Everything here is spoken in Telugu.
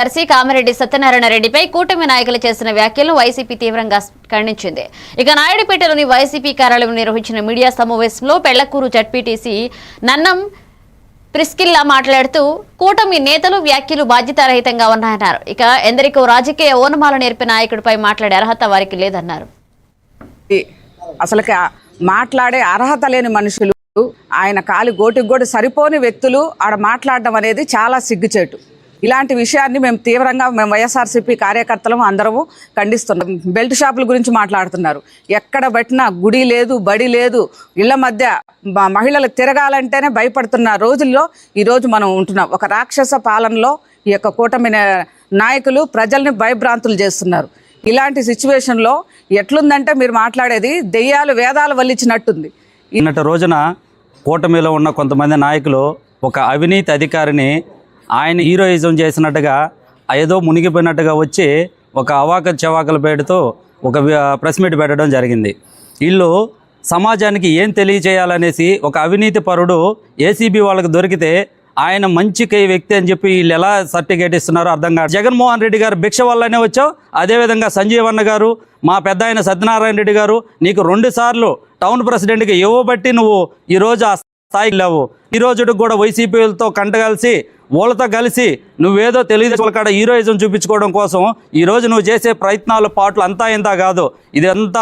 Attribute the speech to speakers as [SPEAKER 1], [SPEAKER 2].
[SPEAKER 1] కార్యదర్శి కామిరెడ్డి సత్యనారాయణ రెడ్డిపై కూటమి నాయకులు చేసిన వ్యాఖ్యలను వైసీపీ తీవ్రంగా ఖండించింది. ఇక నాయుడుపేటలోని వైసీపీ కార్యాలయం నిర్వహించిన మీడియా సమావేశంలో పెళ్లకూరు జడ్పీటీసీ నన్నం ప్రిస్కిల్లా మాట్లాడుతూ కూటమి నేతలు వ్యాఖ్యలు బాధ్యతారహితంగా ఉన్నాయన్నారు. ఇక ఎందరికో రాజకీయ ఓనమాల నేర్పిన నాయకుడిపై మాట్లాడే అర్హత వారికి లేదన్నారు.
[SPEAKER 2] అసలు మాట్లాడే అర్హత లేని మనుషులు, ఆయన కాలి గోటికి కూడా సరిపోని వ్యక్తులు ఆడ మాట్లాడడం అనేది చాలా సిగ్గుచేటు. ఇలాంటి విషయాన్ని మేము తీవ్రంగా వైఎస్ఆర్సీపీ కార్యకర్తలు అందరము ఖండిస్తున్నాం. బెల్ట్ షాపుల గురించి మాట్లాడుతున్నారు. ఎక్కడ పెట్టినా గుడి లేదు, బడి లేదు, ఇళ్ల మధ్య మహిళలు తిరగాలంటేనే భయపడుతున్న రోజుల్లో ఈరోజు మనం ఉంటున్నాం. ఒక రాక్షస పాలనలో ఈ యొక్క కూటమి నాయకులు ప్రజల్ని భయభ్రాంతులు చేస్తున్నారు. ఇలాంటి సిచ్యువేషన్లో ఎట్లుందంటే మీరు మాట్లాడేది దెయ్యాలు వేదాలు వల్లించినట్టుంది.
[SPEAKER 3] నిన్నటి రోజున కూటమిలో ఉన్న కొంతమంది నాయకులు ఒక అవినీతి అధికారిని ఆయన హీరోయిజం చేసినట్టుగా ఏదో మునిగిపోయినట్టుగా వచ్చి ఒక అవాక చెవాకలు పెడుతూ ఒక ప్రెస్ మీట్ పెట్టడం జరిగింది. వీళ్ళు సమాజానికి ఏం తెలియచేయాలనేసి ఒక అవినీతి పరుడు ఏసీబీ వాళ్ళకి దొరికితే ఆయన మంచి వ్యక్తి అని చెప్పి వీళ్ళు ఎలా సర్టిఫికేట్ ఇస్తున్నారో అర్థం కాదు. జగన్మోహన్ రెడ్డి గారు భిక్ష వల్లనే వచ్చావు. అదేవిధంగా సంజీవన్న గారు, మా పెద్ద ఆయన సత్యనారాయణ రెడ్డి గారు నీకు 2 సార్లు టౌన్ ప్రెసిడెంట్కి ఇవ్వబట్టి నువ్వు ఈరోజు ఆ స్థాయికి లేవు. ఈ రోజుకి కూడా వైసీపీలతో కంటగలిసి వాళ్ళతో కలిసి నువ్వేదో తెలుగుదేశం కాడ హీరోయిజం చూపించుకోవడం కోసం ఈరోజు నువ్వు చేసే ప్రయత్నాలు పాటలు అంతా ఇంత కాదు. ఇదంతా